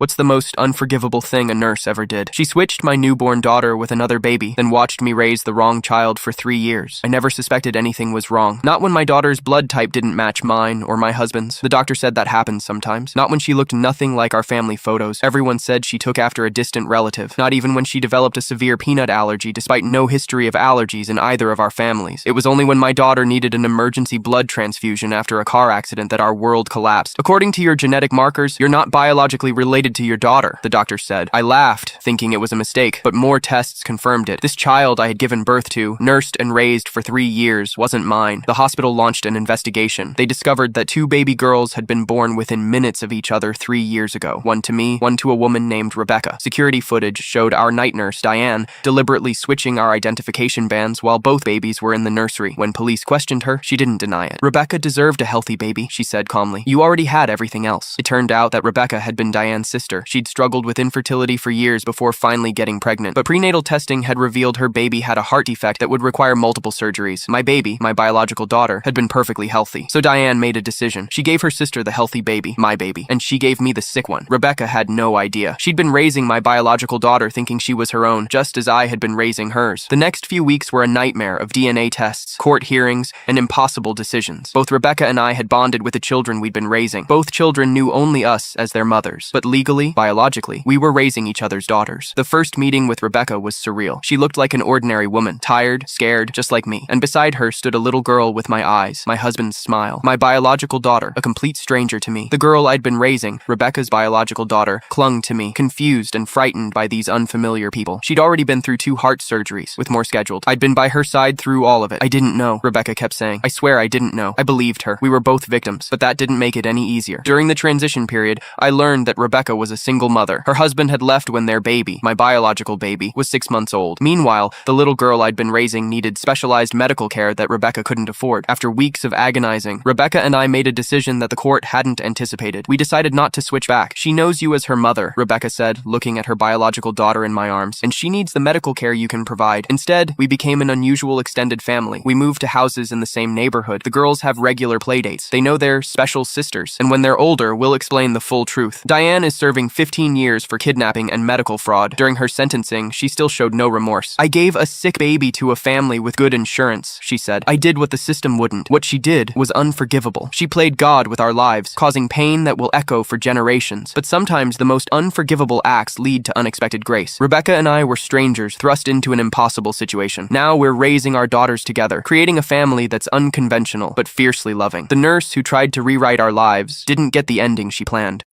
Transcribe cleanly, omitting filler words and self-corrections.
What's the most unforgivable thing a nurse ever did? She switched my newborn daughter with another baby, then watched me raise the wrong child for 3 years. I never suspected anything was wrong. Not when my daughter's blood type didn't match mine or my husband's. The doctor said that happens sometimes. Not when she looked nothing like our family photos. Everyone said she took after a distant relative. Not even when she developed a severe peanut allergy despite no history of allergies in either of our families. It was only when my daughter needed an emergency blood transfusion after a car accident that our world collapsed. According to your genetic markers, you're not biologically related to your daughter, the doctor said. I laughed, thinking it was a mistake, but more tests confirmed it. This child I had given birth to, nursed and raised for 3 years, wasn't mine. The hospital launched an investigation. They discovered that 2 baby girls had been born within minutes of each other 3 years ago. One to me, one to a woman named Rebecca. Security footage showed our night nurse, Diane, deliberately switching our identification bands while both babies were in the nursery. When police questioned her, she didn't deny it. Rebecca deserved a healthy baby, she said calmly. You already had everything else. It turned out that Rebecca had been Diane's sister. She'd struggled with infertility for years before finally getting pregnant, but prenatal testing had revealed her baby had a heart defect that would require multiple surgeries. My baby, my biological daughter, had been perfectly healthy. So Diane made a decision. She gave her sister the healthy baby, my baby, and she gave me the sick one. Rebecca had no idea. She'd been raising my biological daughter thinking she was her own, just as I had been raising hers. The next few weeks were a nightmare of DNA tests, court hearings, and impossible decisions. Both Rebecca and I had bonded with the children we'd been raising. Both children knew only us as their mothers, but legally, biologically, we were raising each other's daughters. The first meeting with Rebecca was surreal. She looked like an ordinary woman, tired, scared, just like me. And beside her stood a little girl with my eyes, my husband's smile. My biological daughter, a complete stranger to me. The girl I'd been raising, Rebecca's biological daughter, clung to me, confused and frightened by these unfamiliar people. She'd already been through 2 heart surgeries, with more scheduled. I'd been by her side through all of it. I didn't know, Rebecca kept saying. I swear I didn't know. I believed her. We were both victims, but that didn't make it any easier. During the transition period, I learned that Rebecca was a single mother. Her husband had left when their baby, my biological baby, was 6 months old. Meanwhile, the little girl I'd been raising needed specialized medical care that Rebecca couldn't afford. After weeks of agonizing, Rebecca and I made a decision that the court hadn't anticipated. We decided not to switch back. She knows you as her mother, Rebecca said, looking at her biological daughter in my arms, and she needs the medical care you can provide. Instead, we became an unusual extended family. We moved to houses in the same neighborhood. The girls have regular playdates. They know they're special sisters, and when they're older, we'll explain the full truth. Diane is serving 15 years for kidnapping and medical fraud. During her sentencing, she still showed no remorse. I gave a sick baby to a family with good insurance, she said. I did what the system wouldn't. What she did was unforgivable. She played God with our lives, causing pain that will echo for generations. But sometimes the most unforgivable acts lead to unexpected grace. Rebecca and I were strangers thrust into an impossible situation. Now we're raising our daughters together, creating a family that's unconventional but fiercely loving. The nurse who tried to rewrite our lives didn't get the ending she planned.